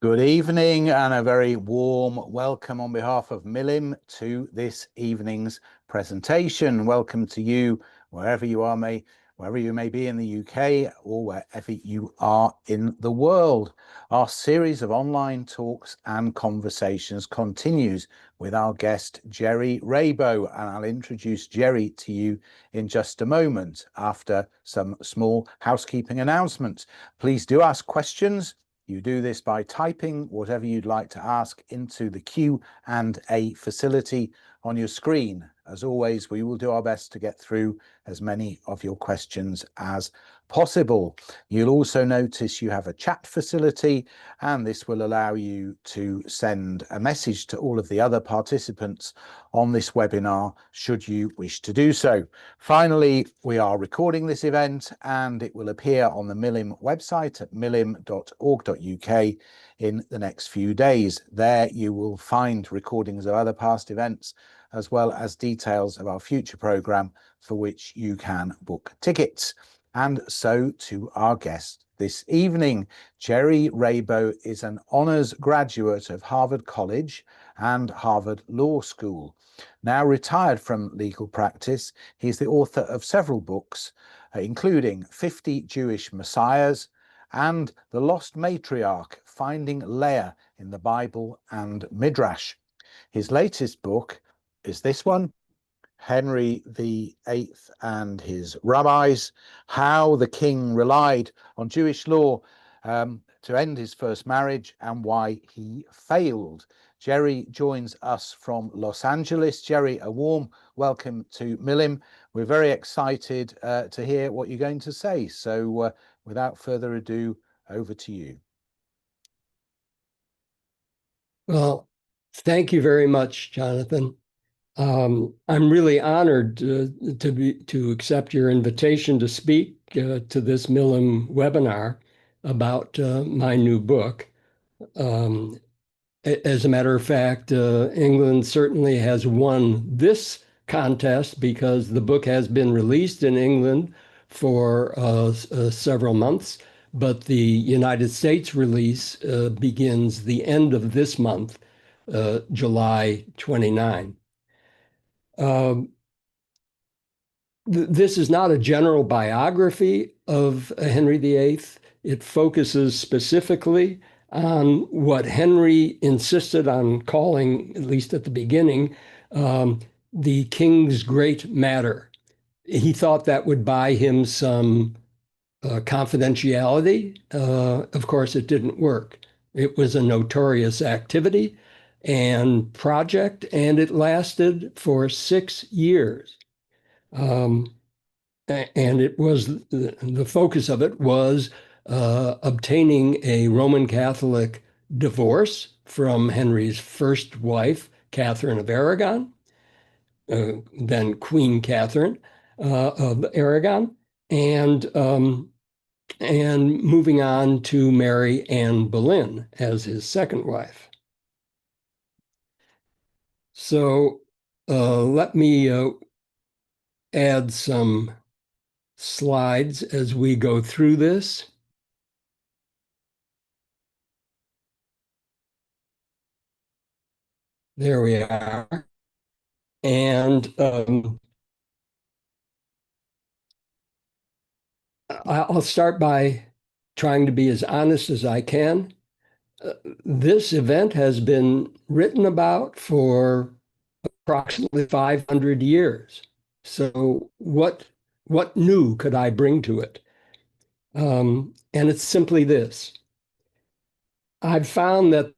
Good evening and a very warm welcome on behalf of Milim to this evening's presentation. Welcome to you wherever you may be in the UK or wherever you are in the world. Our series of online talks and conversations continues with our guest Jerry Rabow, and I'll introduce Jerry to you in just a moment after some small housekeeping announcements. Please do ask questions. You do this by typing whatever you'd like to ask into the Q&A facility on your screen. As always, we will do our best to get through as many of your questions as possible. You'll also notice you have a chat facility, and this will allow you to send a message to all of the other participants on this webinar, should you wish to do so. Finally, we are recording this event and it will appear on the Milim website at milim.org.uk in the next few days. There you will find recordings of other past events, as well as details of our future programme for which you can book tickets. And so to our guest this evening. Jerry Rabow is an honours graduate of Harvard College and Harvard Law School. Now retired from legal practice, he is the author of several books, including 50 Jewish Messiahs and The Lost Matriarch, Finding Leah in the Bible and Midrash. His latest book is this one, Henry VIII and His Rabbis, How the King Relied on Jewish Law to End His First Marriage and Why He Failed. Jerry joins us from Los Angeles. Jerry, a warm welcome to Milim. We're very excited to hear what you're going to say. So without further ado, over to you. Well, thank you very much, Jonathan. I'm really honored to accept your invitation to speak to this Milim webinar about my new book. As a matter of fact, England certainly has won this contest because the book has been released in England for several months, but the United States release begins the end of this month, July 29. This is not a general biography of Henry VIII. It focuses specifically on what Henry insisted on calling, at least at the beginning, the king's great matter. He thought that would buy him some confidentiality. Of course, it didn't work. It was a notorious activity and project, and it lasted for 6 years. And it was the focus of it was obtaining a Roman Catholic divorce from Henry's first wife, Catherine of Aragon, then Queen Catherine of Aragon, and moving on to marry Anne Boleyn as his second wife. So let me add some slides as we go through this. There we are. And I'll start by trying to be as honest as I can. This event has been written about for approximately 500 years. So what new could I bring to it? And it's simply this. I've found that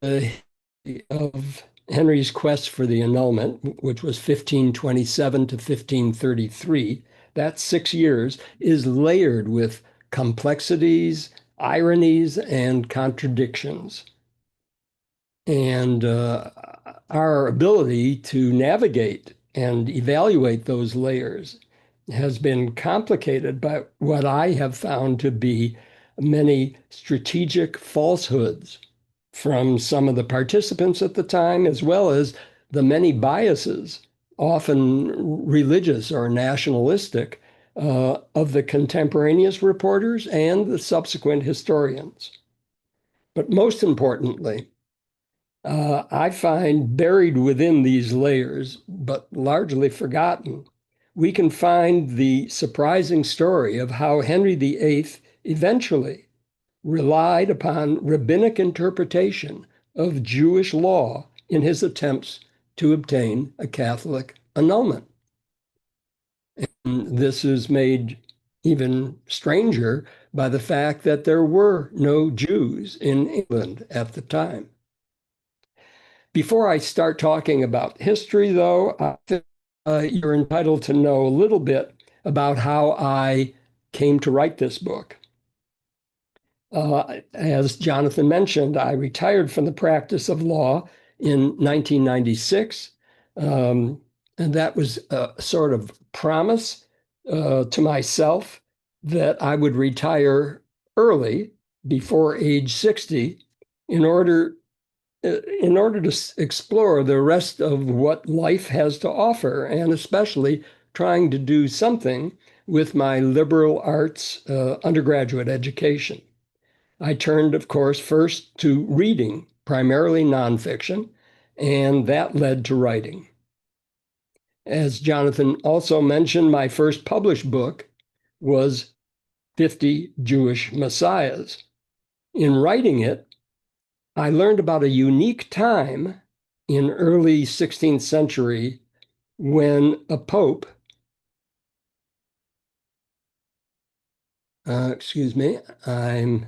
of Henry's quest for the annulment, which was 1527 to 1533, that 6 years, is layered with complexities, ironies, and contradictions. And our ability to navigate and evaluate those layers has been complicated by what I have found to be many strategic falsehoods from some of the participants at the time, as well as the many biases, often religious or nationalistic, of the contemporaneous reporters and the subsequent historians. But most importantly, I find buried within these layers, but largely forgotten, we can find the surprising story of how Henry VIII eventually relied upon rabbinic interpretation of Jewish law in his attempts to obtain a Catholic annulment. And this is made even stranger by the fact that there were no Jews in England at the time. Before I start talking about history, though, I think you're entitled to know a little bit about how I came to write this book. As Jonathan mentioned, I retired from the practice of law in 1996. And that was a sort of promise to myself that I would retire early, before age 60, in order to explore the rest of what life has to offer, and especially trying to do something with my liberal arts undergraduate education. I turned, of course, first to reading, primarily nonfiction, and that led to writing. As Jonathan also mentioned, my first published book was 50 Jewish Messiahs. In writing it, I learned about a unique time in early 16th century when a pope, excuse me, I'm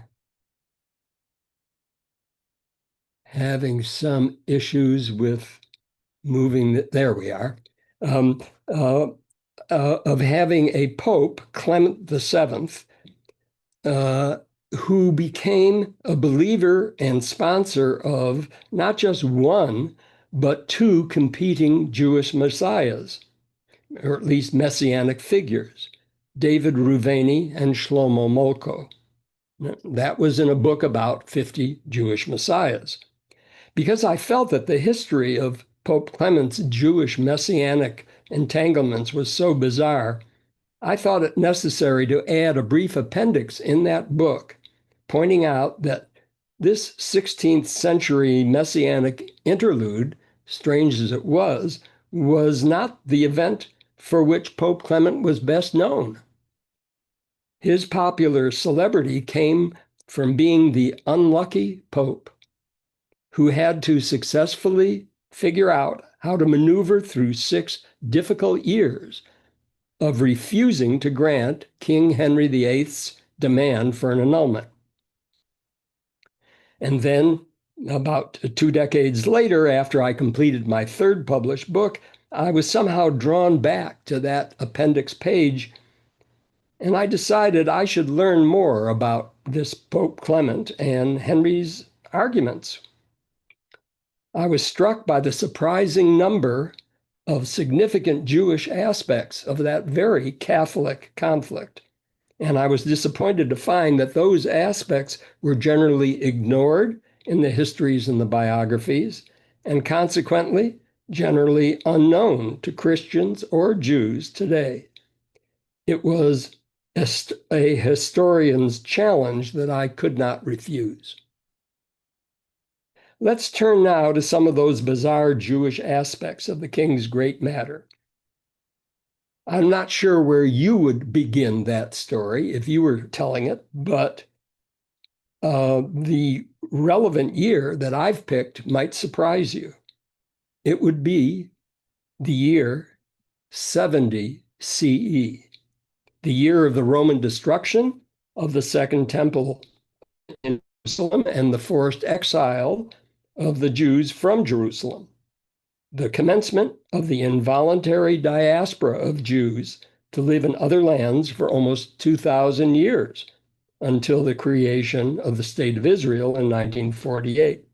having some issues with moving, there we are, of having a pope, Clement VII, who became a believer and sponsor of not just one, but two competing Jewish messiahs, or at least messianic figures, David Reuveni and Shlomo Molko. That was in a book about 50 Jewish messiahs. Because I felt that the history of Pope Clement's Jewish messianic entanglements was so bizarre, I thought it necessary to add a brief appendix in that book, pointing out that this 16th century messianic interlude, strange as it was not the event for which Pope Clement was best known. His popular celebrity came from being the unlucky pope who had to successfully figure out how to maneuver through 6 difficult years of refusing to grant King Henry VIII's demand for an annulment. And then, about 2 decades later, after I completed my third published book, I was somehow drawn back to that appendix page, and I decided I should learn more about this Pope Clement and Henry's arguments. I was struck by the surprising number of significant Jewish aspects of that very Catholic conflict. And I was disappointed to find that those aspects were generally ignored in the histories and the biographies, and consequently, generally unknown to Christians or Jews today. It was a historian's challenge that I could not refuse. Let's turn now to some of those bizarre Jewish aspects of the king's great matter. I'm not sure where you would begin that story if you were telling it, but the relevant year that I've picked might surprise you. It would be the year 70 CE, the year of the Roman destruction of the Second Temple in Jerusalem and the forced exile of the Jews from Jerusalem, the commencement of the involuntary diaspora of Jews to live in other lands for almost 2,000 years until the creation of the State of Israel in 1948.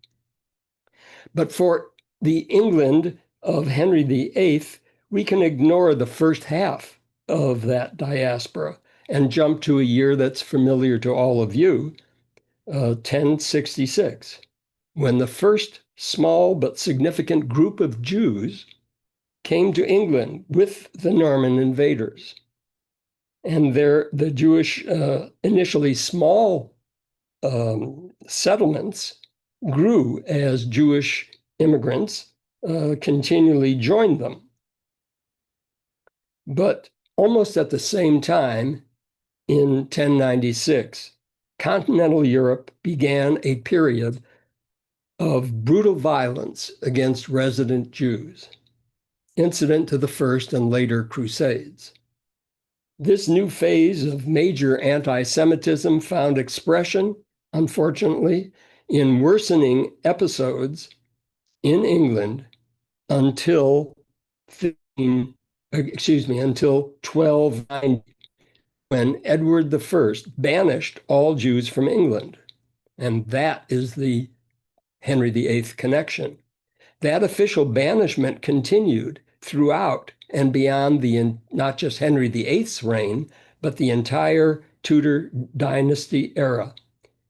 But for the England of Henry VIII, we can ignore the first half of that diaspora and jump to a year that's familiar to all of you, 1066. When the first small but significant group of Jews came to England with the Norman invaders. And the Jewish, initially small settlements grew as Jewish immigrants continually joined them. But almost at the same time, in 1096, continental Europe began a period of brutal violence against resident Jews, incident to the First and later Crusades. This new phase of major anti-Semitism found expression, unfortunately, in worsening episodes in England until 1290, when Edward I banished all Jews from England. And that is the Henry VIII connection. That official banishment continued throughout and beyond not just Henry VIII's reign, but the entire Tudor dynasty era,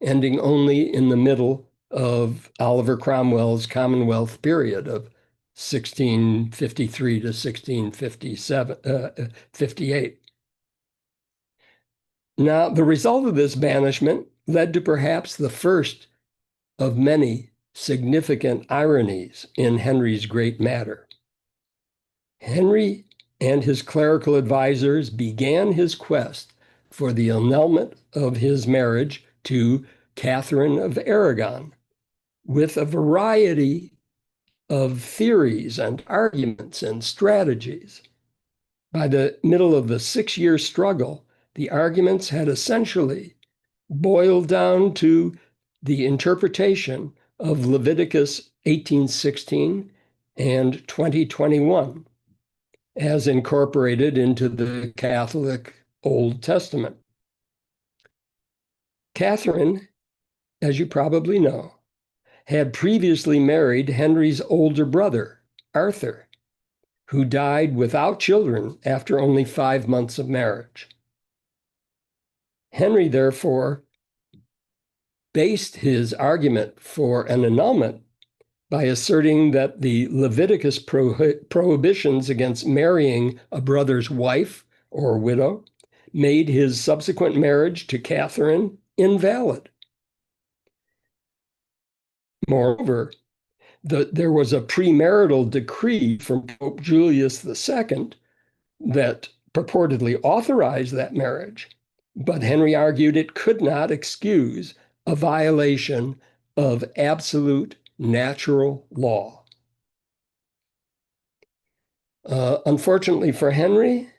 ending only in the middle of Oliver Cromwell's Commonwealth period of 1653 to 1658. Now, the result of this banishment led to perhaps the first of many significant ironies in Henry's great matter. Henry and his clerical advisors began his quest for the annulment of his marriage to Catherine of Aragon with a variety of theories and arguments and strategies. By the middle of the 6-year struggle, the arguments had essentially boiled down to the interpretation of Leviticus 18:16 and 20:21 as incorporated into the Catholic Old Testament. Catherine, as you probably know, had previously married Henry's older brother, Arthur, who died without children after only 5 months of marriage. Henry, therefore, based his argument for an annulment by asserting that the Leviticus prohibitions against marrying a brother's wife or widow made his subsequent marriage to Catherine invalid. Moreover, there was a premarital decree from Pope Julius II that purportedly authorized that marriage, but Henry argued it could not excuse a violation of absolute natural law. Unfortunately for Henry,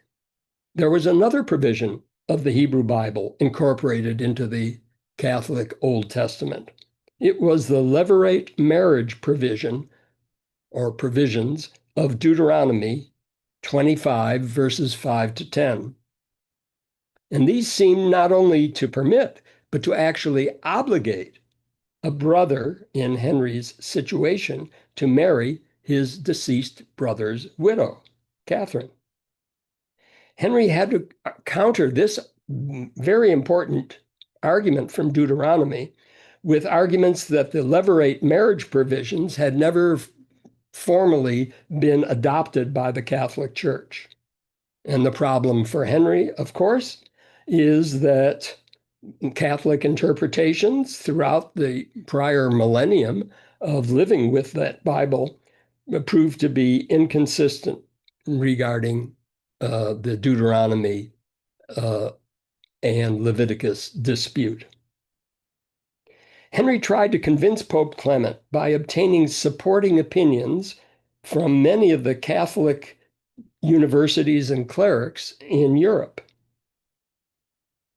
there was another provision of the Hebrew Bible incorporated into the Catholic Old Testament. It was the levirate marriage provision or provisions of Deuteronomy 25, verses 5 to 10. And these seem not only to permit, but to actually obligate a brother in Henry's situation to marry his deceased brother's widow, Catherine. Henry had to counter this very important argument from Deuteronomy with arguments that the levirate marriage provisions had never formally been adopted by the Catholic Church. And the problem for Henry, of course, is that Catholic interpretations throughout the prior millennium of living with that Bible proved to be inconsistent regarding the Deuteronomy and Leviticus dispute. Henry tried to convince Pope Clement by obtaining supporting opinions from many of the Catholic universities and clerics in Europe.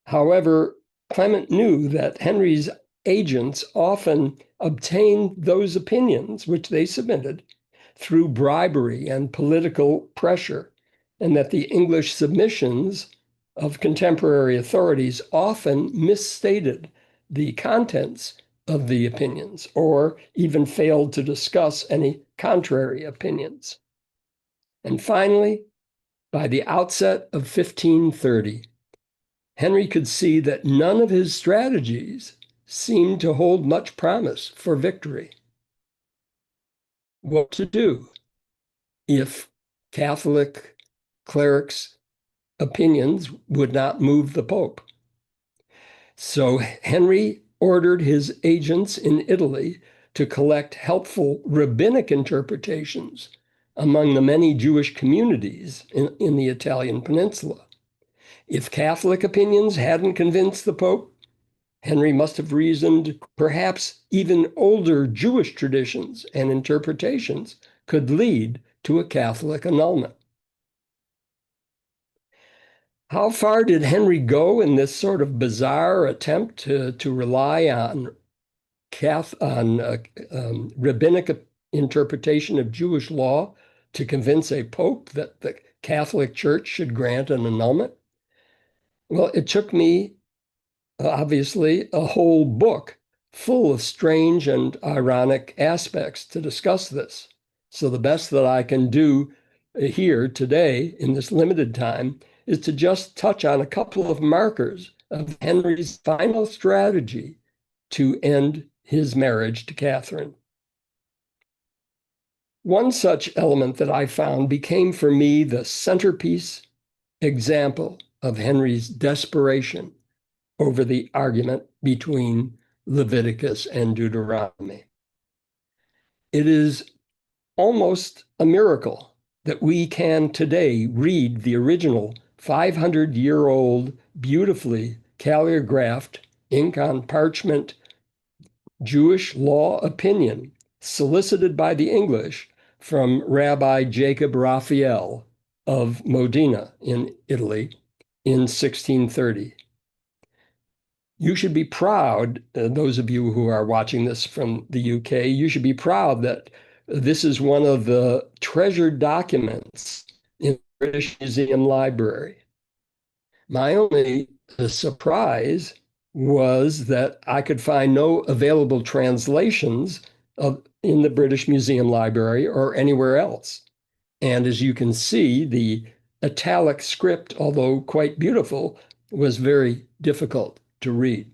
However, Clement knew that Henry's agents often obtained those opinions, which they submitted, through bribery and political pressure, and that the English submissions of contemporary authorities often misstated the contents of the opinions, or even failed to discuss any contrary opinions. And finally, by the outset of 1530, Henry could see that none of his strategies seemed to hold much promise for victory. What to do if Catholic clerics' opinions would not move the Pope? So Henry ordered his agents in Italy to collect helpful rabbinic interpretations among the many Jewish communities in the Italian peninsula. If Catholic opinions hadn't convinced the Pope, Henry must have reasoned perhaps even older Jewish traditions and interpretations could lead to a Catholic annulment. How far did Henry go in this sort of bizarre attempt to rely on rabbinic interpretation of Jewish law to convince a pope that the Catholic Church should grant an annulment? Well, it took me, obviously, a whole book full of strange and ironic aspects to discuss this. So the best that I can do here today in this limited time is to just touch on a couple of markers of Henry's final strategy to end his marriage to Catherine. One such element that I found became for me the centerpiece example of Henry's desperation over the argument between Leviticus and Deuteronomy. It is almost a miracle that we can today read the original 500-year-old, beautifully calligraphed, ink on parchment Jewish law opinion solicited by the English from Rabbi Jacob Raphael of Modena in Italy in 1630. You should be proud, those of you who are watching this from the UK, you should be proud that this is one of the treasured documents in the British Museum Library. My only surprise was that I could find no available translations in the British Museum Library or anywhere else. And as you can see, the italic script, although quite beautiful, was very difficult to read.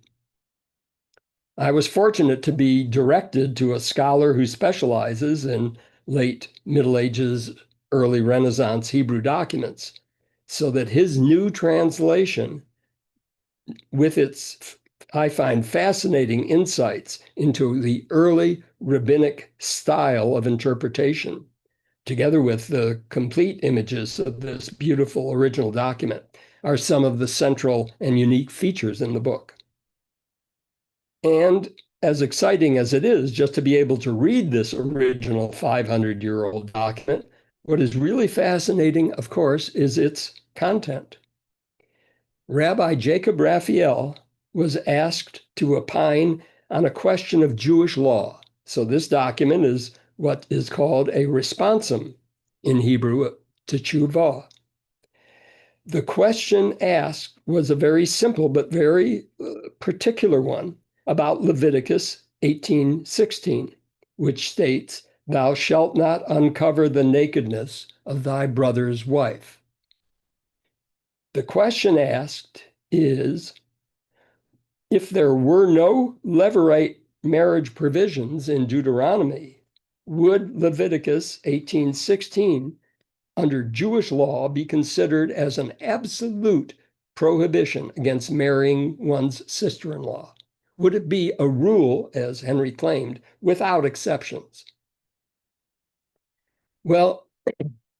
I was fortunate to be directed to a scholar who specializes in late Middle Ages, early Renaissance Hebrew documents, so that his new translation, with its, I find, fascinating insights into the early rabbinic style of interpretation, together with the complete images of this beautiful original document, are some of the central and unique features in the book. And as exciting as it is just to be able to read this original 500-year-old document, what is really fascinating, of course, is its content. Rabbi Jacob Raphael was asked to opine on a question of Jewish law. So this document is what is called a responsum in Hebrew to Tshuvah. The question asked was a very simple but very particular one about Leviticus 18:16, which states, "Thou shalt not uncover the nakedness of thy brother's wife." The question asked is, if there were no Levirate marriage provisions in Deuteronomy, would Leviticus 18:16 under Jewish law be considered as an absolute prohibition against marrying one's sister-in-law? Would it be a rule, as Henry claimed, without exceptions? Well,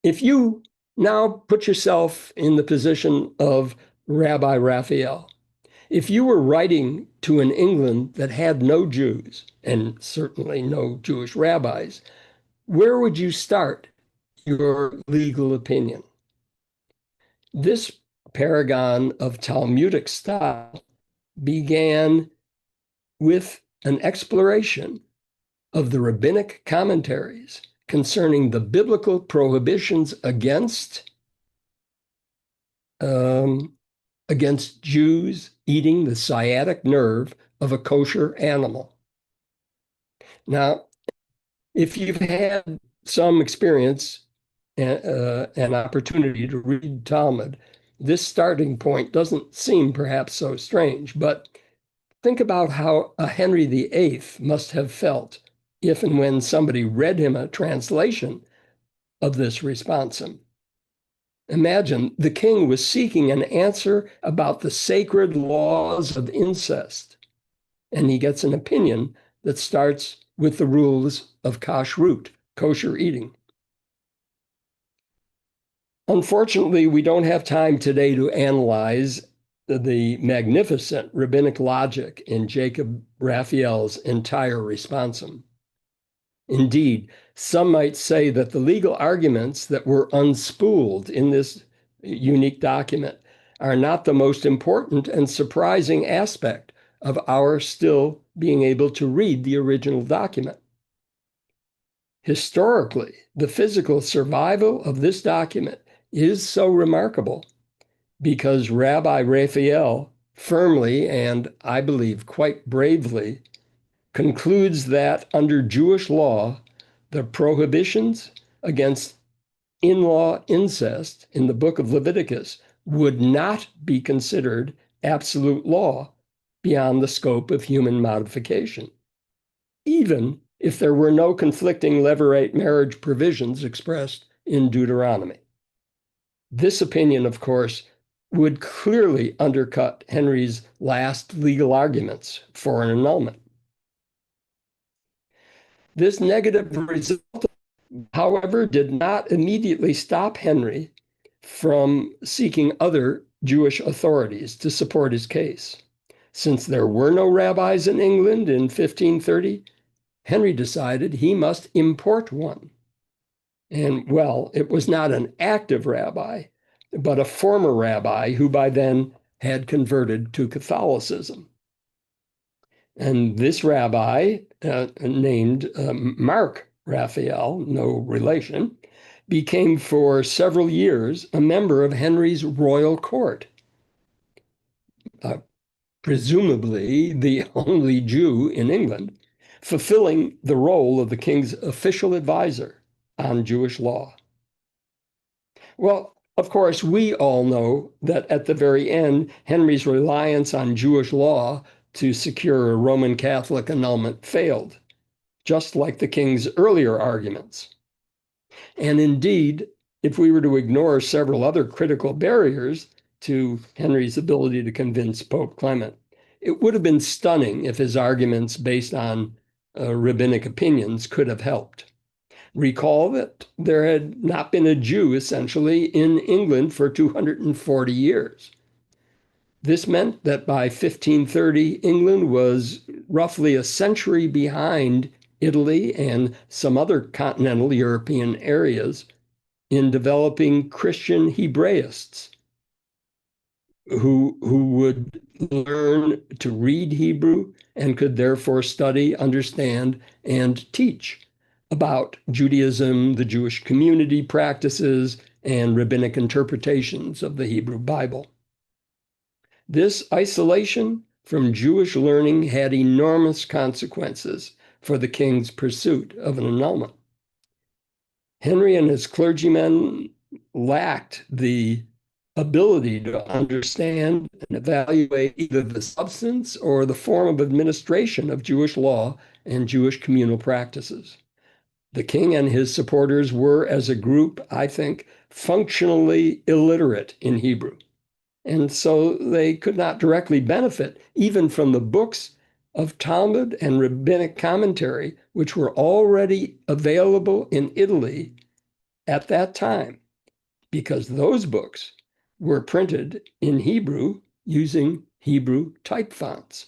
if you now put yourself in the position of Rabbi Raphael, if you were writing to an England that had no Jews, and certainly no Jewish rabbis, where would you start your legal opinion? This paragon of Talmudic style began with an exploration of the rabbinic commentaries concerning the biblical prohibitions against Jews eating the sciatic nerve of a kosher animal. Now, if you've had some experience and opportunity to read Talmud, this starting point doesn't seem perhaps so strange, but think about how Henry VIII must have felt if and when somebody read him a translation of this responsum. Imagine the king was seeking an answer about the sacred laws of incest. and he gets an opinion that starts with the rules of kashrut, kosher eating. Unfortunately, we don't have time today to analyze the magnificent rabbinic logic in Jacob Raphael's entire responsum. Indeed, some might say that the legal arguments that were unspooled in this unique document are not the most important and surprising aspect of our still being able to read the original document. Historically, the physical survival of this document is so remarkable because Rabbi Raphael firmly, and I believe quite bravely, concludes that under Jewish law, the prohibitions against in-law incest in the book of Leviticus would not be considered absolute law beyond the scope of human modification, even if there were no conflicting levirate marriage provisions expressed in Deuteronomy. This opinion, of course, would clearly undercut Henry's last legal arguments for an annulment. This negative result, however, did not immediately stop Henry from seeking other Jewish authorities to support his case. Since there were no rabbis in England in 1530, Henry decided he must import one. And, well, it was not an active rabbi, but a former rabbi who by then had converted to Catholicism. And this rabbi, named Mark Raphael, no relation, became for several years a member of Henry's royal court, presumably the only Jew in England, fulfilling the role of the king's official advisor on Jewish law. Well, of course, we all know that at the very end, Henry's reliance on Jewish law to secure a Roman Catholic annulment failed, just like the king's earlier arguments. And indeed, if we were to ignore several other critical barriers to Henry's ability to convince Pope Clement, it would have been stunning if his arguments based on rabbinic opinions could have helped. Recall that there had not been a Jew, essentially, in England for 240 years. This meant that by 1530, England was roughly a century behind Italy and some other continental European areas in developing Christian Hebraists who would learn to read Hebrew and could therefore study, understand, and teach about Judaism, the Jewish community practices, and rabbinic interpretations of the Hebrew Bible. This isolation from Jewish learning had enormous consequences for the king's pursuit of an annulment. Henry and his clergymen lacked the ability to understand and evaluate either the substance or the form of administration of Jewish law and Jewish communal practices. The king and his supporters were, as a group, I think, functionally illiterate in Hebrew. And so they could not directly benefit even from the books of Talmud and rabbinic commentary, which were already available in Italy at that time, because those books were printed in Hebrew using Hebrew type fonts.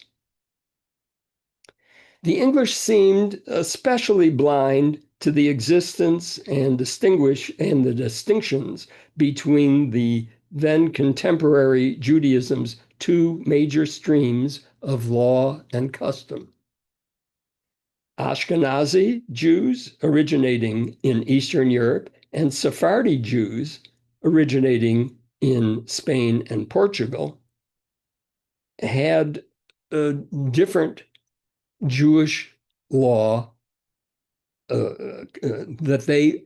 The English seemed especially blind to the existence and the distinctions between the then contemporary Judaism's two major streams of law and custom. Ashkenazi Jews originating in Eastern Europe and Sephardi Jews originating in Spain and Portugal had different Jewish law that they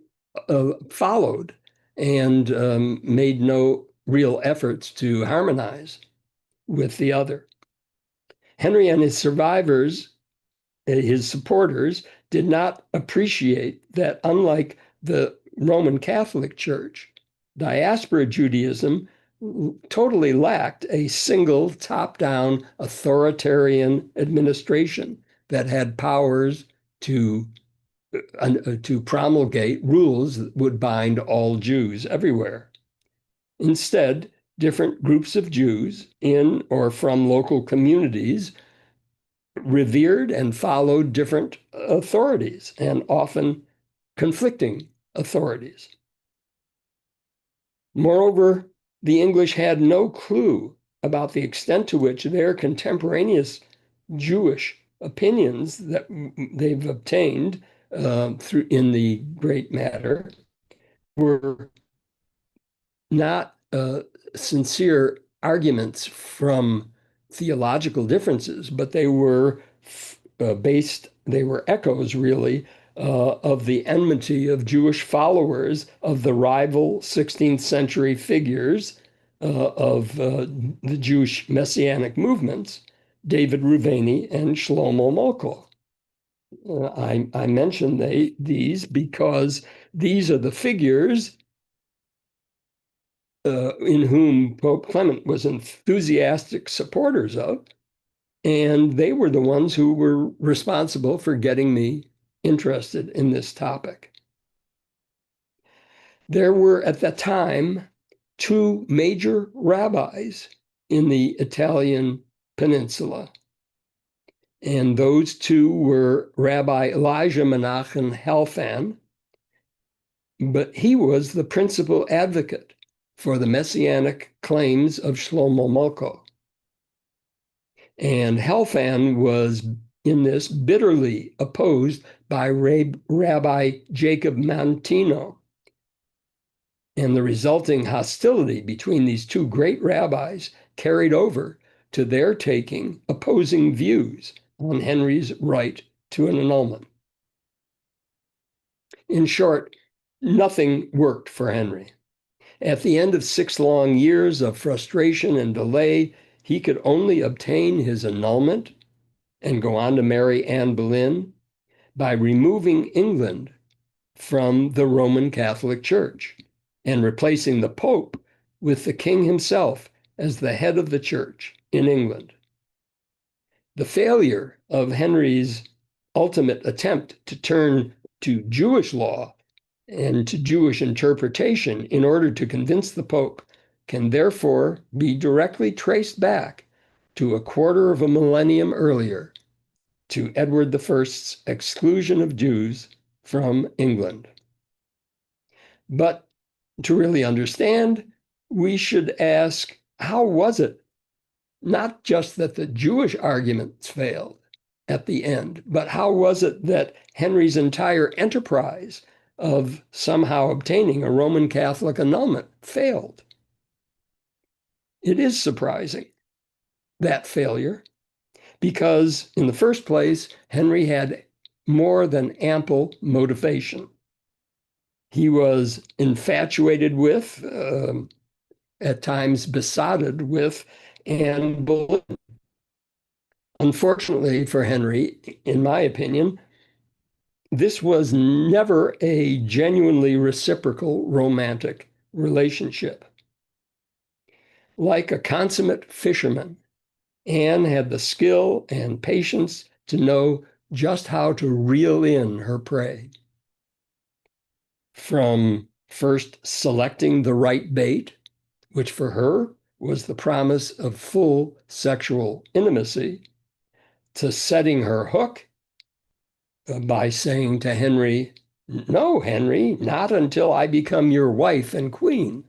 followed and made no real efforts to harmonize with the other. Henry and his survivors, his supporters, did not appreciate that, unlike the Roman Catholic Church, diaspora Judaism totally lacked a single top-down authoritarian administration that had powers to promulgate rules that would bind all Jews everywhere. Instead, different groups of Jews in or from local communities revered and followed different authorities, and often conflicting authorities. Moreover, the English had no clue about the extent to which their contemporaneous Jewish opinions that they've obtained through in the great matter were not sincere arguments from theological differences, but they were they were echoes really of the enmity of Jewish followers of the rival 16th century figures of the Jewish messianic movements, David Reuveni and Shlomo Moltke. I mention these because these are the figures in whom Pope Clement was enthusiastic supporters of, and they were the ones who were responsible for getting me interested in this topic. There were at that time two major rabbis in the Italian peninsula, and those two were Rabbi Elijah Menachem Halfan, but he was the principal advocate for the messianic claims of Shlomo Moltke. And Halfan was in this bitterly opposed by Rabbi Jacob Mantino. And the resulting hostility between these two great rabbis carried over to their taking opposing views on Henry's right to an annulment. In short, nothing worked for Henry. At the end of 6 long years of frustration and delay, he could only obtain his annulment and go on to marry Anne Boleyn by removing England from the Roman Catholic Church and replacing the Pope with the king himself as the head of the church in England. The failure of Henry's ultimate attempt to turn to Jewish law and to Jewish interpretation in order to convince the Pope can therefore be directly traced back to a quarter of a millennium earlier, to Edward I's exclusion of Jews from England. But to really understand, we should ask, how was it not just that the Jewish arguments failed at the end, but how was it that Henry's entire enterprise of somehow obtaining a Roman Catholic annulment failed? It is surprising, that failure, because in the first place, Henry had more than ample motivation. He was infatuated with, at times besotted with, Anne Boleyn. Unfortunately for Henry, in my opinion, this was never a genuinely reciprocal romantic relationship. Like a consummate fisherman, Anne had the skill and patience to know just how to reel in her prey. From first selecting the right bait, which for her was the promise of full sexual intimacy, to setting her hook by saying to Henry, "No, Henry, not until I become your wife and queen,"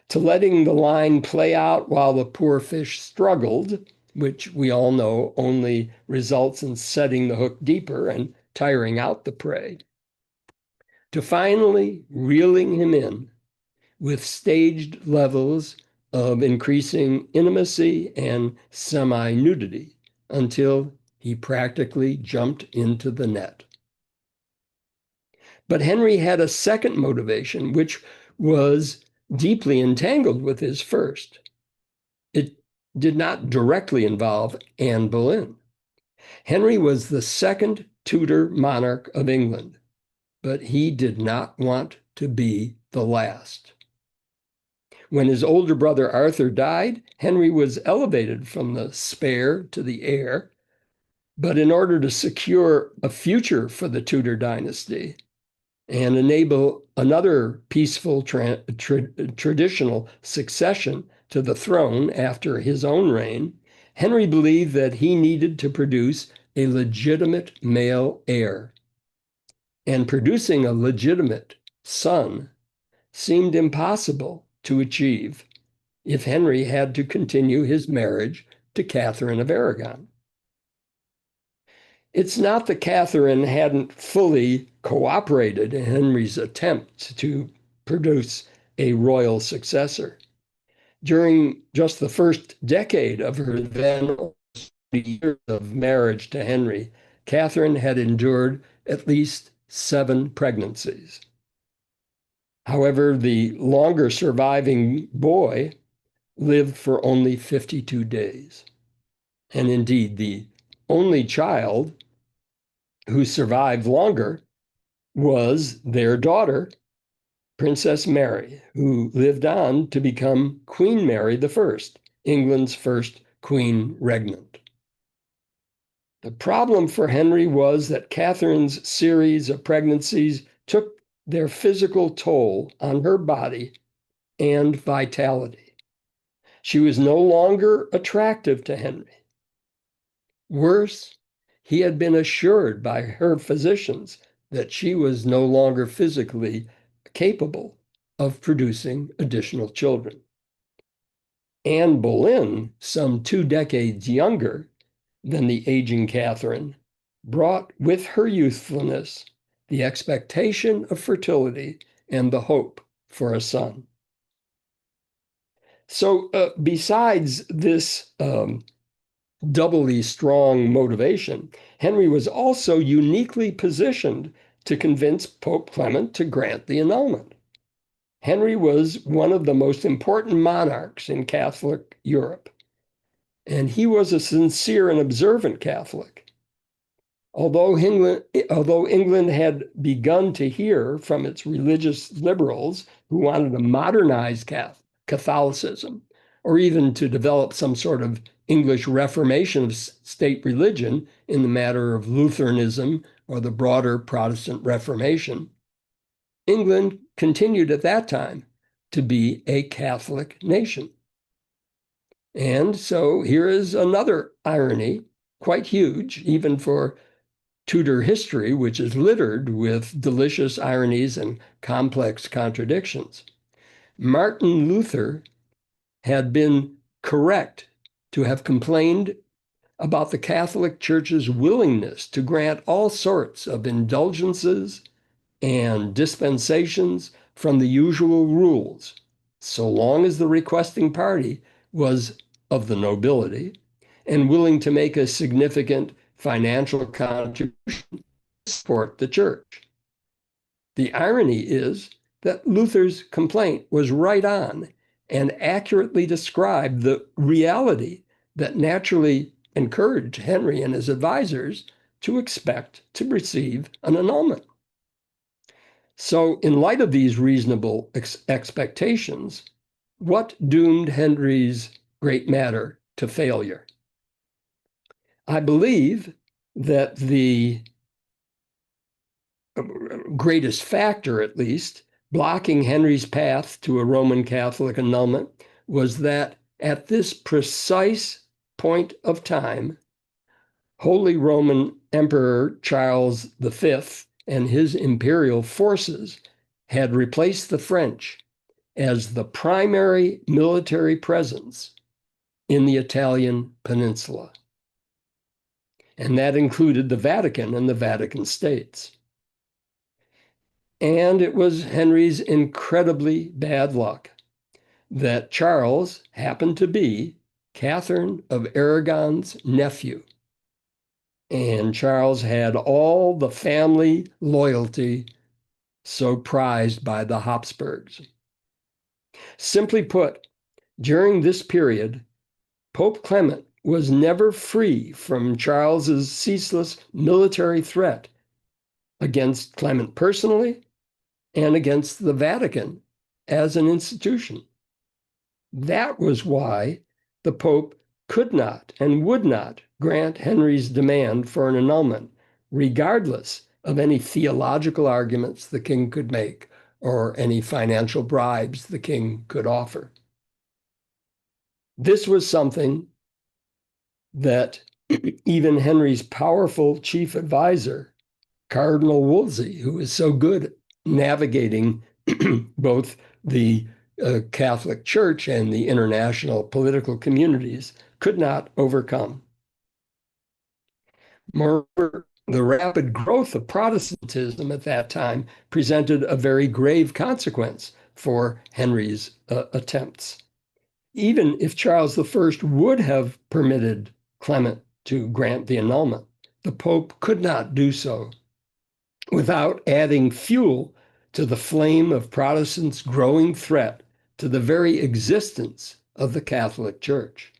to letting the line play out while the poor fish struggled, which we all know only results in setting the hook deeper and tiring out the prey, to finally reeling him in with staged levels of increasing intimacy and semi-nudity until he practically jumped into the net. But Henry had a second motivation, which was deeply entangled with his first. It did not directly involve Anne Boleyn. Henry was the second Tudor monarch of England, but he did not want to be the last. When his older brother Arthur died, Henry was elevated from the spare to the heir. But in order to secure a future for the Tudor dynasty and enable another peaceful traditional succession to the throne after his own reign, Henry believed that he needed to produce a legitimate male heir. And producing a legitimate son seemed impossible to achieve if Henry had to continue his marriage to Catherine of Aragon. It's not that Catherine hadn't fully cooperated in Henry's attempt to produce a royal successor. During just the first decade of her then years of marriage to Henry, Catherine had endured at least 7 pregnancies. However, the longer surviving boy lived for only 52 days. And indeed, the only child who survived longer was their daughter, Princess Mary, who lived on to become Queen Mary I, England's first queen regnant. The problem for Henry was that Catherine's series of pregnancies took their physical toll on her body and vitality. She was no longer attractive to Henry. Worse, he had been assured by her physicians that she was no longer physically capable of producing additional children. Anne Boleyn, some 2 decades younger than the aging Catherine, brought with her youthfulness the expectation of fertility and the hope for a son. So besides this doubly strong motivation, Henry was also uniquely positioned to convince Pope Clement to grant the annulment. Henry was one of the most important monarchs in Catholic Europe, and he was a sincere and observant Catholic. Although England had begun to hear from its religious liberals who wanted to modernize Catholicism, or even to develop some sort of English reformation of state religion in the matter of Lutheranism or the broader Protestant Reformation, England continued at that time to be a Catholic nation. And so here is another irony, quite huge, even for Tudor history, which is littered with delicious ironies and complex contradictions. Martin Luther had been correct to have complained about the Catholic Church's willingness to grant all sorts of indulgences and dispensations from the usual rules, so long as the requesting party was of the nobility and willing to make a significant financial contribution to support the church. The irony is that Luther's complaint was right on and accurately described the reality that naturally encouraged Henry and his advisors to expect to receive an annulment. So, in light of these reasonable expectations, what doomed Henry's great matter to failure? I believe that the greatest factor, at least, blocking Henry's path to a Roman Catholic annulment was that at this precise point of time, Holy Roman Emperor Charles V and his imperial forces had replaced the French as the primary military presence in the Italian peninsula. And that included the Vatican and the Vatican States. And it was Henry's incredibly bad luck that Charles happened to be Catherine of Aragon's nephew. And Charles had all the family loyalty so prized by the Habsburgs. Simply put, during this period, Pope Clement was never free from Charles's ceaseless military threat against Clement personally and against the Vatican as an institution. That was why the Pope could not and would not grant Henry's demand for an annulment, regardless of any theological arguments the king could make or any financial bribes the king could offer. This was something that even Henry's powerful chief advisor, Cardinal Wolsey, who is so good at navigating both the Catholic Church and the international political communities, could not overcome. Moreover, the rapid growth of Protestantism at that time presented a very grave consequence for Henry's attempts. Even if Charles I would have permitted Clement to grant the annulment, the Pope could not do so without adding fuel to the flame of Protestants' growing threat to the very existence of the Catholic Church.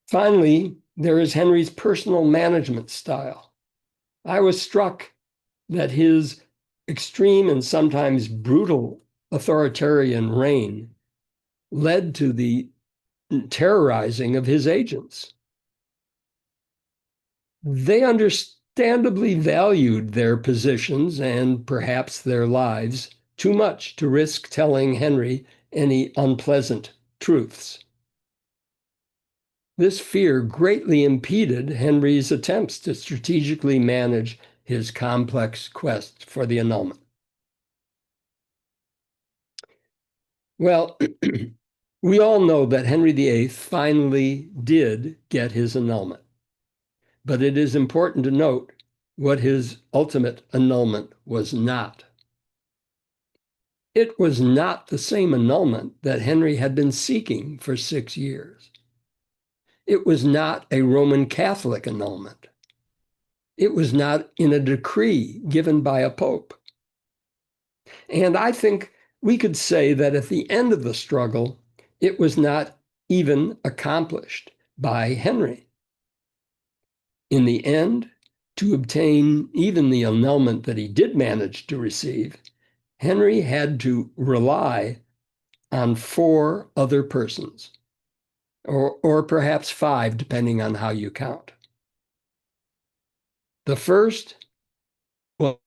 Finally, there is Henry's personal management style. I was struck that his extreme and sometimes brutal authoritarian reign led to the terrorizing of his agents. They understandably valued their positions and perhaps their lives too much to risk telling Henry any unpleasant truths. This fear greatly impeded Henry's attempts to strategically manage his complex quest for the annulment. Well, we all know that Henry VIII finally did get his annulment, but it is important to note what his ultimate annulment was not. It was not the same annulment that Henry had been seeking for 6 years. It was not a Roman Catholic annulment. It was not in a decree given by a pope. And I think we could say that at the end of the struggle, it was not even accomplished by Henry. In the end, to obtain even the annulment that he did manage to receive, Henry had to rely on 4 other persons, or perhaps 5, depending on how you count. The first was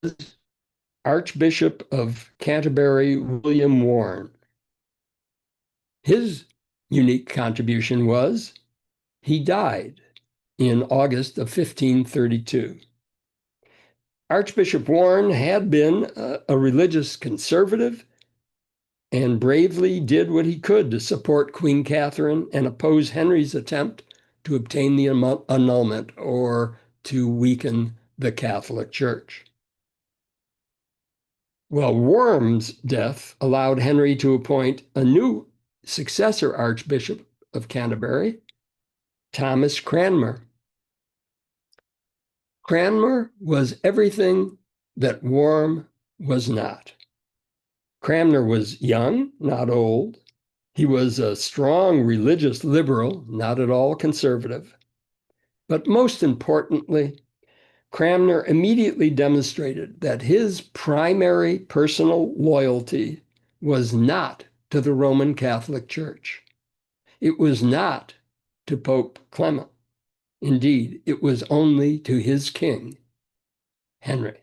Archbishop of Canterbury, William Warne. His unique contribution was he died in August of 1532. Archbishop Warne had been a religious conservative and bravely did what he could to support Queen Catherine and oppose Henry's attempt to obtain the annulment or to weaken the Catholic Church. Well, Worm's death allowed Henry to appoint a new successor Archbishop of Canterbury, Thomas Cranmer. Cranmer was everything that Worm was not. Cranmer was young, not old. He was a strong religious liberal, not at all conservative. But most importantly, Cranmer immediately demonstrated that his primary personal loyalty was not to the Roman Catholic Church. It was not to Pope Clement. Indeed, it was only to his king, Henry.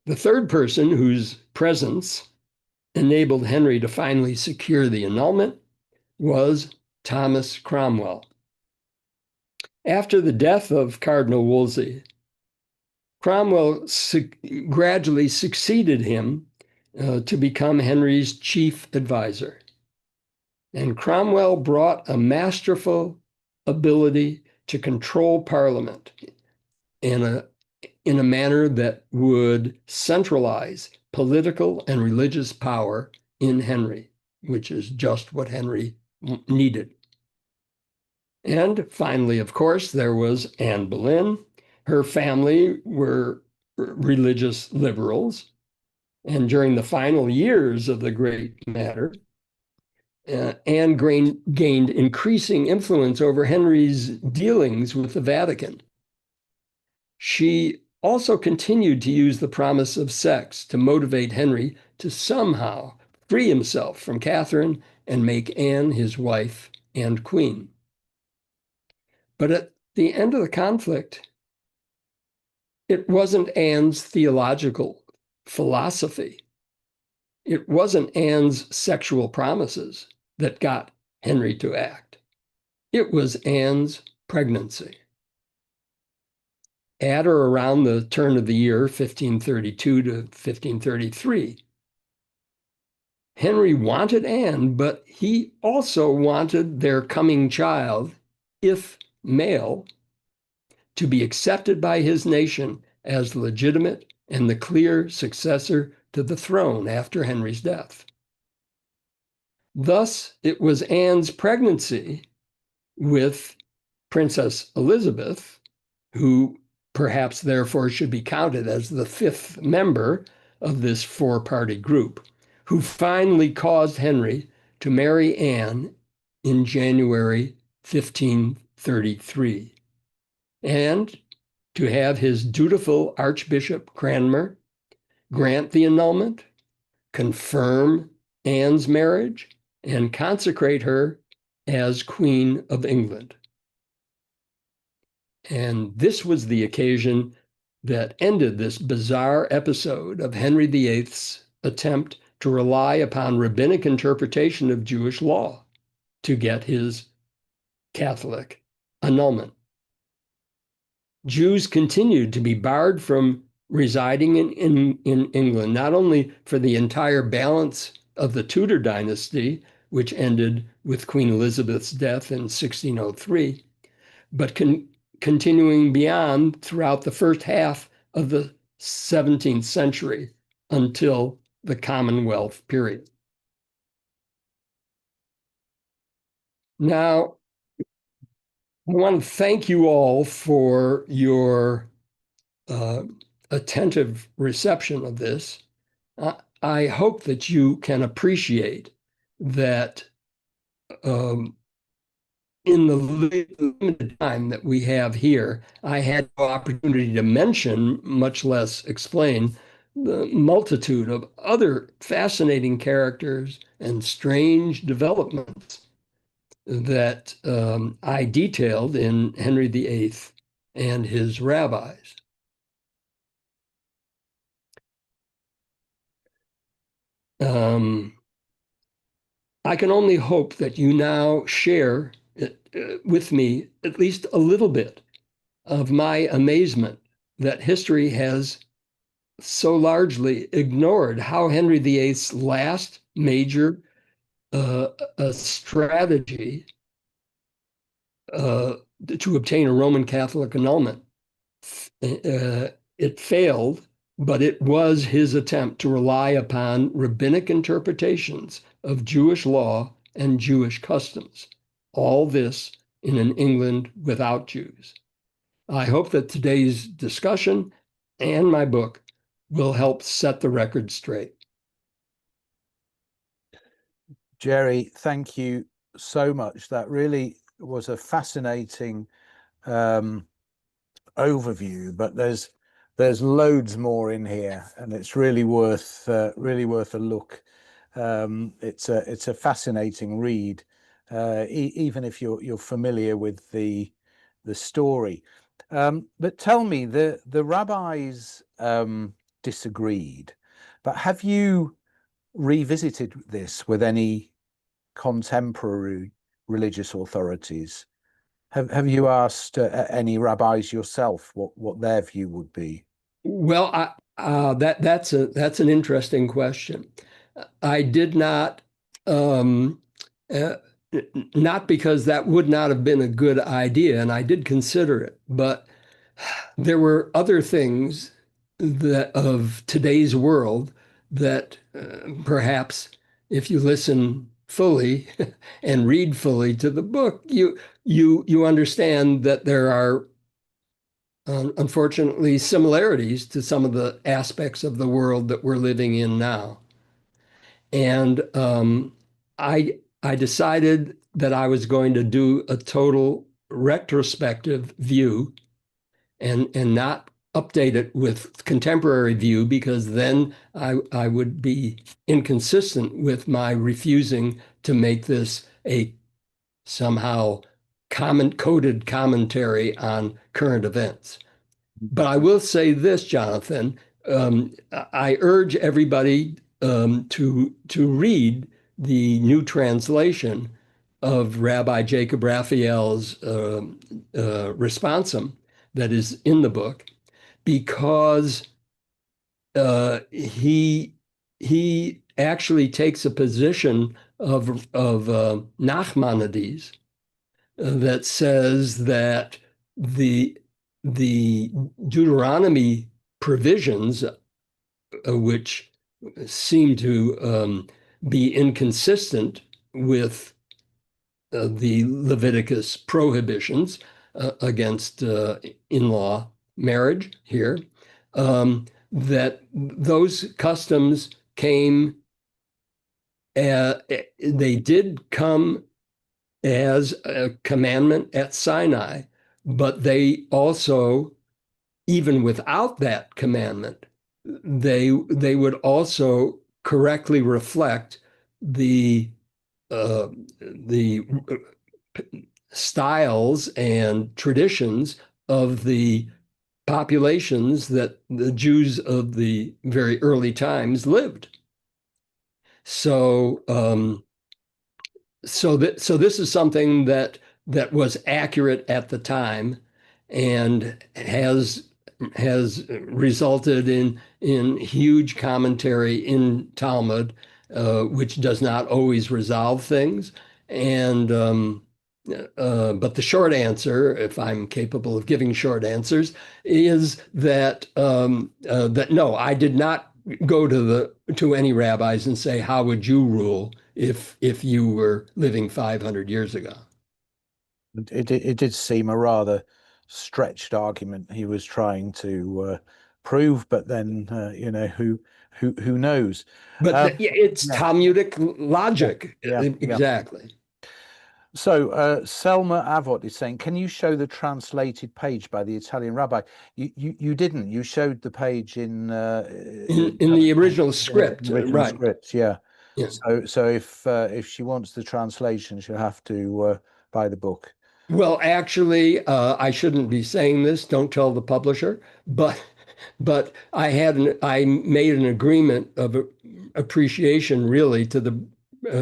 The third person whose presence enabled Henry to finally secure the annulment was Thomas Cromwell. After the death of Cardinal Wolsey, Cromwell gradually succeeded him to become Henry's chief advisor. And Cromwell brought a masterful ability to control Parliament in a manner that would centralize political and religious power in Henry, which is just what Henry needed. And finally, of course, there was Anne Boleyn. Her family were religious liberals. And during the final years of the Great Matter, Anne gained increasing influence over Henry's dealings with the Vatican. She also continued to use the promise of sex to motivate Henry to somehow free himself from Catherine and make Anne his wife and queen. But at the end of the conflict, it wasn't Anne's theological philosophy. It wasn't Anne's sexual promises that got Henry to act. It was Anne's pregnancy. At or around the turn of the year, 1532 to 1533, Henry wanted Anne, but he also wanted their coming child, if male, to be accepted by his nation as legitimate and the clear successor to the throne after Henry's death. Thus, it was Anne's pregnancy with Princess Elizabeth, who perhaps therefore should be counted as the fifth member of this four-party group, who finally caused Henry to marry Anne in January 1533, and to have his dutiful Archbishop Cranmer grant the annulment, confirm Anne's marriage, and consecrate her as Queen of England. And this was the occasion that ended this bizarre episode of Henry VIII's attempt to rely upon rabbinic interpretation of Jewish law to get his Catholic annulment. Jews continued to be barred from residing in England, not only for the entire balance of the Tudor dynasty, which ended with Queen Elizabeth's death in 1603, but continuing beyond throughout the first half of the 17th century until the Commonwealth period. Now, I want to thank you all for your attentive reception of this. I hope that you can appreciate that in the limited time that we have here, I had no opportunity to mention, much less explain, the multitude of other fascinating characters and strange developments that I detailed in Henry VIII and His Rabbis. I can only hope that you now share with me at least a little bit of my amazement that history has so largely ignored how Henry VIII's last major strategy to obtain a Roman Catholic annulment. It failed, but it was his attempt to rely upon rabbinic interpretations of Jewish law and Jewish customs. All this in an England without Jews. I hope that today's discussion and my book will help set the record straight. Jerry, thank you so much. That really was a fascinating overview, but there's loads more in here, and it's really worth a look. It's a fascinating read, even if you're familiar with the story. But tell me, the rabbis disagreed, but have you revisited this with any contemporary religious authorities? Have you asked any rabbis yourself what their view would be? Well, that's an interesting question. I did not, not because that would not have been a good idea, and I did consider it, but there were other things that of today's world that perhaps if you listen fully and read fully to the book, you understand that there are unfortunately similarities to some of the aspects of the world that we're living in now. And I decided that I was going to do a total retrospective view and not update it with contemporary view, because then I would be inconsistent with my refusing to make this a somehow coded commentary on current events. But I will say this, Jonathan, I urge everybody to read the new translation of Rabbi Jacob Raphael's responsum that is in the book, because he actually takes a position of Nachmanides that says that the Deuteronomy provisions, which seem to be inconsistent with the Leviticus prohibitions against in-law marriage here, that those customs came, they did come as a commandment at Sinai, but they also, even without that commandment, they would also correctly reflect the styles and traditions of the populations that the Jews of the very early times lived. So, so this is something that was accurate at the time, and has resulted in huge commentary in Talmud, which does not always resolve things. And but the short answer, if I'm capable of giving short answers, is that that no, I did not go to any rabbis and say, "How would you rule if you were living 500 years ago?" It did seem a rather stretched argument he was trying to prove, but then who knows? It's Yeah, Talmudic logic. yeah, yeah. Exactly. So Selma Avot is saying, can you show the translated page by the Italian rabbi? You didn't. You showed the page in the original script, the original right? script, yeah. Yeah. So if she wants the translation, she'll have to buy the book. Well, actually, I shouldn't be saying this. Don't tell the publisher. But I made an agreement of appreciation, really, to the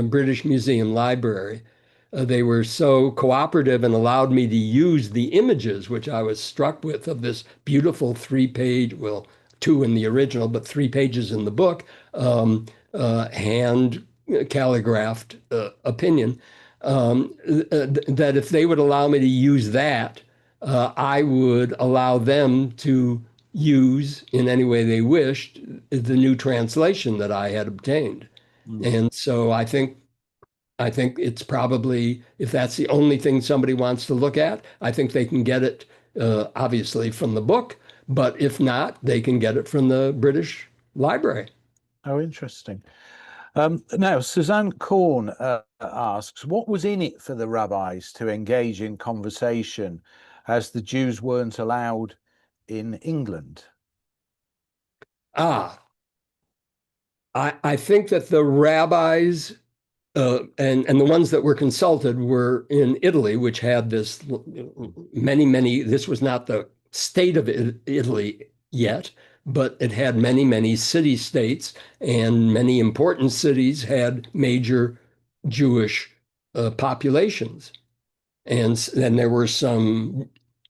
British Museum Library. They were so cooperative and allowed me to use the images, which I was struck with, of this beautiful 3-page, well, 2 in the original, but 3 pages in the book, hand calligraphed opinion. That if they would allow me to use that, I would allow them to use in any way they wished the new translation that I had obtained. And so I think it's probably, if that's the only thing somebody wants to look at, I think they can get it obviously from the book, but if not, they can get it from the British Library. Oh, interesting. Now, Suzanne Korn asks, what was in it for the rabbis to engage in conversation as the Jews weren't allowed in England? I think that the rabbis and the ones that were consulted were in Italy, which had this many, this was not the state of Italy yet, but it had many city-states, and many important cities had major Jewish populations. And then there were some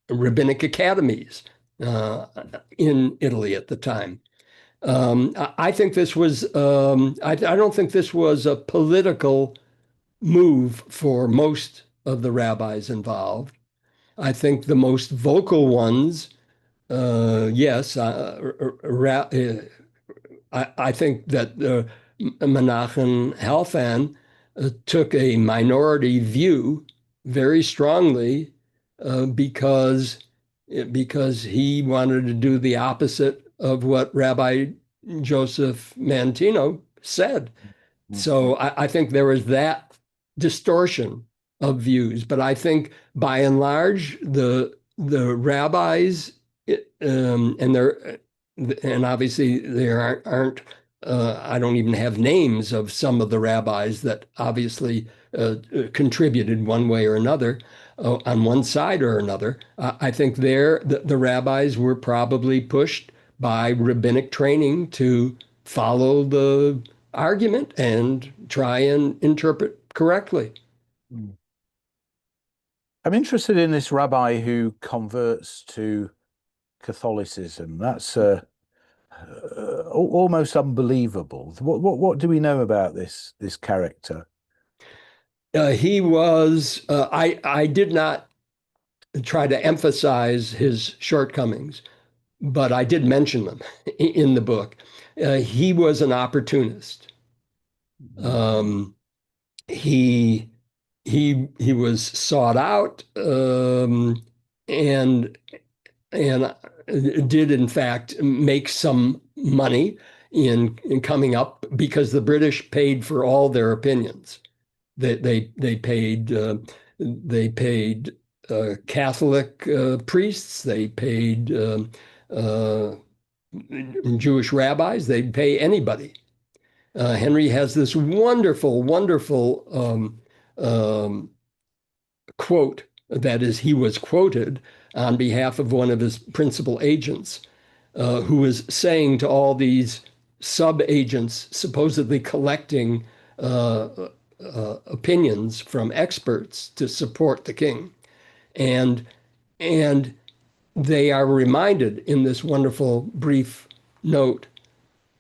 rabbinic academies in Italy at the time. I think this was, I don't think this was a political move for most of the rabbis involved. I think the most vocal ones, yes, I think that Menachem Halfan took a minority view very strongly because he wanted to do the opposite of what Rabbi Joseph Mantino said. So I think there was that distortion of views, but I think by and large the rabbis and there, and obviously there aren't I don't even have names of some of the rabbis that obviously contributed one way or another on one side or another. I think the rabbis were probably pushed by rabbinic training to follow the argument and try and interpret correctly. Mm. I'm interested in this rabbi who converts to Catholicism. That's almost unbelievable. What do we know about this character? He was. I did not try to emphasize his shortcomings, but I did mention them in the book. He was an opportunist. Um, he he was sought out, and did in fact make some money in coming up because the British paid for all their opinions. They paid Catholic priests. They paid uh, Jewish rabbis. They'd pay anybody. Henry has this wonderful quote. That is, he was quoted on behalf of one of his principal agents, who was saying to all these sub-agents supposedly collecting opinions from experts to support the king. And they are reminded in this wonderful brief note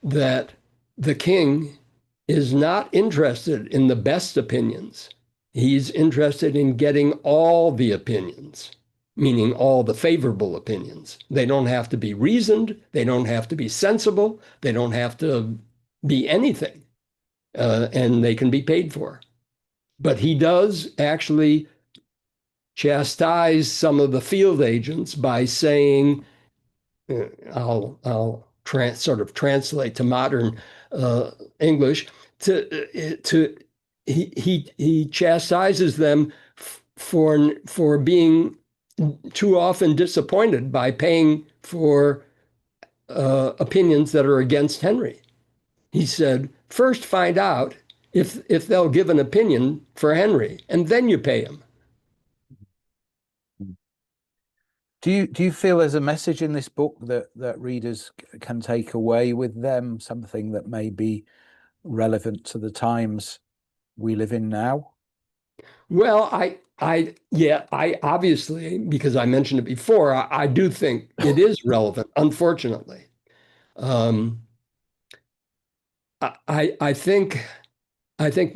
that the king is not interested in the best opinions. He's interested in getting all the opinions, meaning all the favorable opinions. They don't have to be reasoned. They don't have to be sensible. They don't have to be anything. And they can be paid for. But he does actually chastise some of the field agents by saying, I'll sort of translate to modern English, he chastises them for being too often disappointed by paying for opinions that are against Henry. He said, first find out if they'll give an opinion for Henry, and then you pay him. Do you feel there's a message in this book that readers can take away with them, something that may be relevant to the times we live in now? Well, I obviously, because I mentioned it before, I do think it is relevant, unfortunately. I think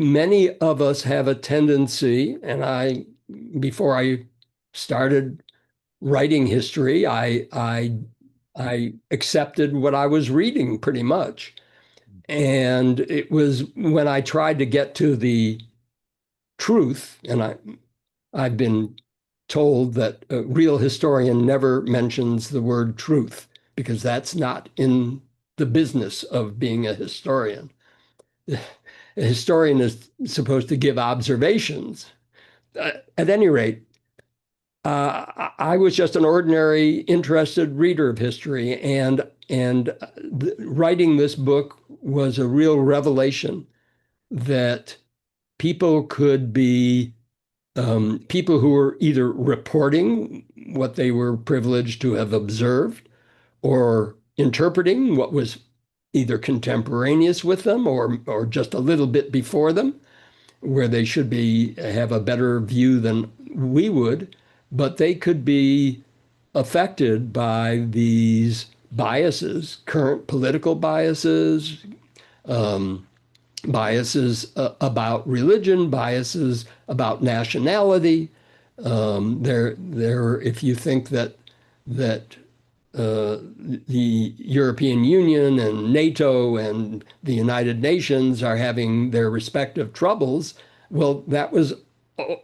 many of us have a tendency, and before I started writing history, I accepted what I was reading pretty much. And it was when I tried to get to the truth, and I've been told that a real historian never mentions the word truth because that's not in the business of being a historian. A historian is supposed to give observations. At any rate, I was just an ordinary, interested reader of history, and writing this book was a real revelation that people could be people who were either reporting what they were privileged to have observed or interpreting what was either contemporaneous with them or just a little bit before them, where they should have a better view than we would, but they could be affected by these biases, current political biases, biases about religion, biases about nationality. If you think that the European Union and NATO and the United Nations are having their respective troubles, well, that was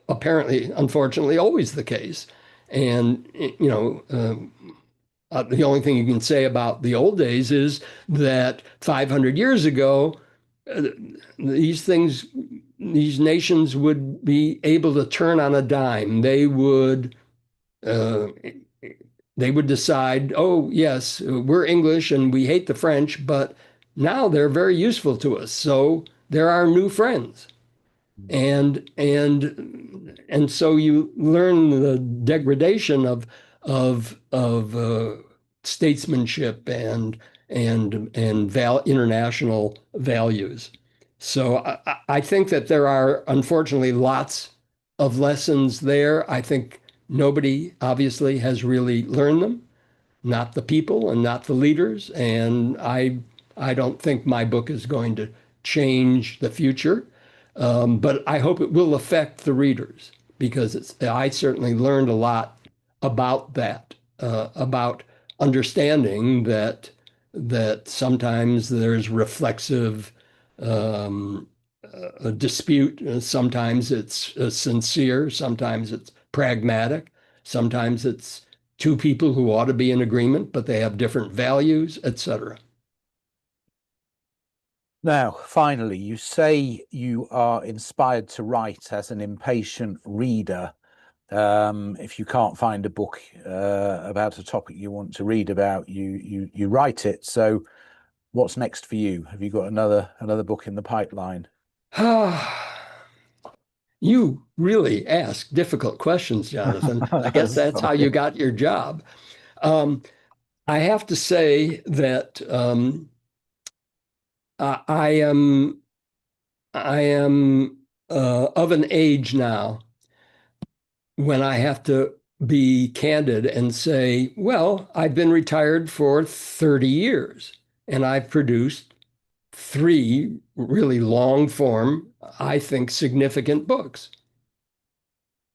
apparently, unfortunately, always the case. And the only thing you can say about the old days is that 500 years ago, these nations would be able to turn on a dime. They would They would decide, oh, yes, we're English and we hate the French, but now they're very useful to us. So they're our new friends. And so you learn the degradation of statesmanship and international values. So I think that there are unfortunately lots of lessons there. I think nobody obviously has really learned them, not the people and not the leaders. And I don't think my book is going to change the future. But I hope it will affect the readers because I certainly learned a lot about that, about understanding that sometimes there's reflexive a dispute. Sometimes it's sincere, sometimes it's pragmatic, sometimes it's two people who ought to be in agreement, but they have different values, etc. Now, finally, you say you are inspired to write as an impatient reader. If you can't find a book about a topic you want to read about, you write it. So, what's next for you? Have you got another book in the pipeline? You really ask difficult questions, Jonathan. I guess That's that's how you fine. got your job. Um, I have to say that I am of an age now when I have to be candid and say, well, I've been retired for 30 years and I've produced three really long form, I think, significant books.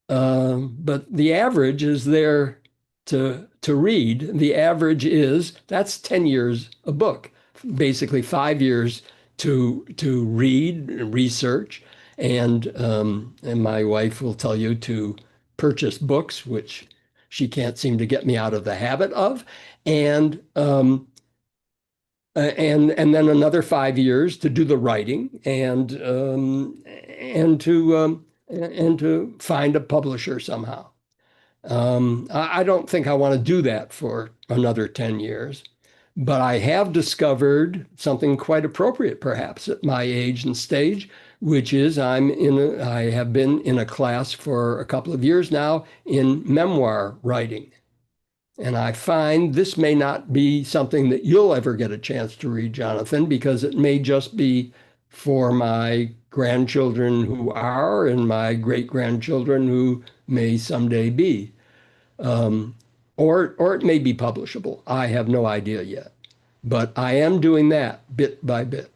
But the average is there to read. The average is that's 10 years a book, basically 5 years to read, research, and my wife will tell you to purchase books, which she can't seem to get me out of the habit of, and and then another 5 years to do the writing and to find a publisher somehow. I don't think I want to do that for another 10 years, but I have discovered something quite appropriate, perhaps, at my age and stage, which is I have been in a class for a couple of years now in memoir writing. And I find this may not be something that you'll ever get a chance to read, Jonathan, because it may just be for my grandchildren who are and my great grandchildren who may someday be. Um, or it may be publishable. I have no idea yet. But I am doing that bit by bit.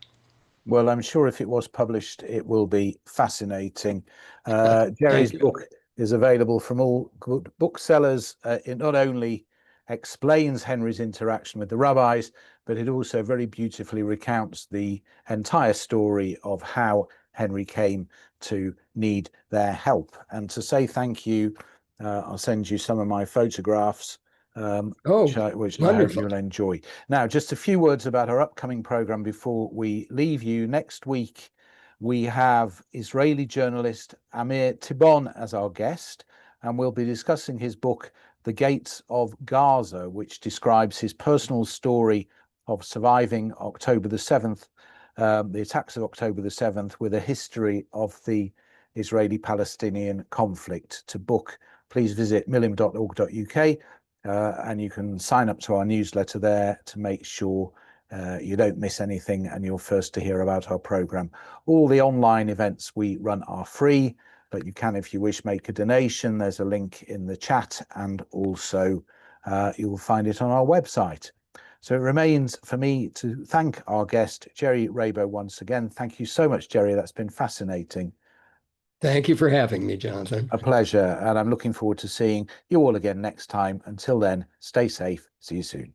Well, I'm sure if it was published, it will be fascinating. Thank Jerry's you. book is available from all good booksellers. It not only explains Henry's interaction with the rabbis, but it also very beautifully recounts the entire story of how Henry came to need their help. And to say thank you, I'll send you some of my photographs, Oh, which I hope wonderful. you'll enjoy. Now, just a few words about our upcoming program before we leave you. Next week, we have Israeli journalist Amir Tibon as our guest, and we'll be discussing his book, The Gates of Gaza, which describes his personal story of surviving October the 7th, the attacks of October the 7th, with a history of the Israeli-Palestinian conflict. To book, please visit milim.org.uk. And you can sign up to our newsletter there to make sure you don't miss anything and you're first to hear about our program. All the online events we run are free, but you can, if you wish, make a donation. There's a link in the chat, and also you'll find it on our website. So it remains for me to thank our guest, Jerry Rabow, once again. Thank you so much, Jerry. That's been fascinating. Thank you for having me, Jonathan. A pleasure. And I'm looking forward to seeing you all again next time. Until then, stay safe. See you soon.